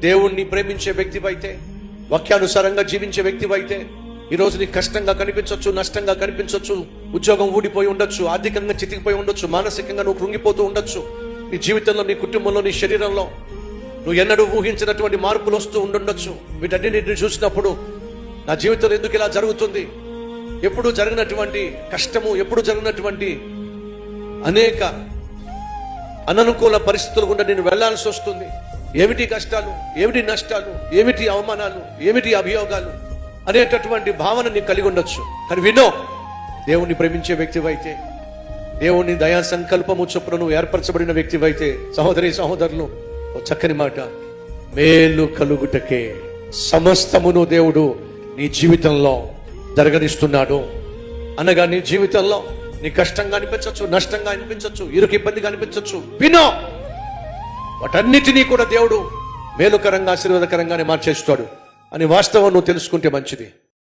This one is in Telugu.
దేవుణ్ణి ప్రేమించే వ్యక్తివైతే, వాక్యానుసారంగా జీవించే వ్యక్తివైతే, ఈరోజు నీకు కష్టంగా కనిపించవచ్చు, నష్టంగా కనిపించవచ్చు, ఉద్యోగం ఊడిపోయి ఉండొచ్చు, ఆర్థికంగా చితికిపోయి ఉండొచ్చు, మానసికంగా నువ్వు కృంగిపోతూ ఉండొచ్చు, నీ జీవితంలో, నీ కుటుంబంలో, నీ శరీరంలో నువ్వు ఎన్నడూ ఊహించినటువంటి మార్పులు వస్తూ ఉండొచ్చు. వీటన్నిటిని చూసినప్పుడు నా జీవితంలో ఎందుకు ఇలా జరుగుతుంది, ఎప్పుడు జరిగినటువంటి కష్టము, ఎప్పుడు జరిగినటువంటి అనేక అననుకూల పరిస్థితులు గుండా నేను వెళ్లాల్సి వస్తుంది, ఏమిటి కష్టాలు, ఏమిటి నష్టాలు, ఏమిటి అవమానాలు, ఏమిటి అభియోగాలు అనేటటువంటి భావన నీకు కలిగి ఉండొచ్చు. కానీ వినో, దేవుణ్ణి ప్రేమించే వ్యక్తివైతే, దేవుని దయా సంకల్పము చొప్పున నువ్వు ఏర్పరచబడిన వ్యక్తివైతే, సహోదరి సహోదరులు, ఓ చక్కని మాట, మేలు కలుగుటకే సమస్తమును దేవుడు నీ జీవితంలో జరగనిస్తున్నాడు. అనగా నీ జీవితంలో నీ కష్టంగా అనిపించవచ్చు, నష్టంగా అనిపించవచ్చు, ఇరుకు ఇబ్బందిగా అనిపించవచ్చు, వినో, వాటన్నిటినీ కూడా దేవుడు మేలుకరంగా, ఆశీర్వాదకరంగానే మార్చేస్తాడు అని వాస్తవం నువ్వు తెలుసుకుంటే మంచిది.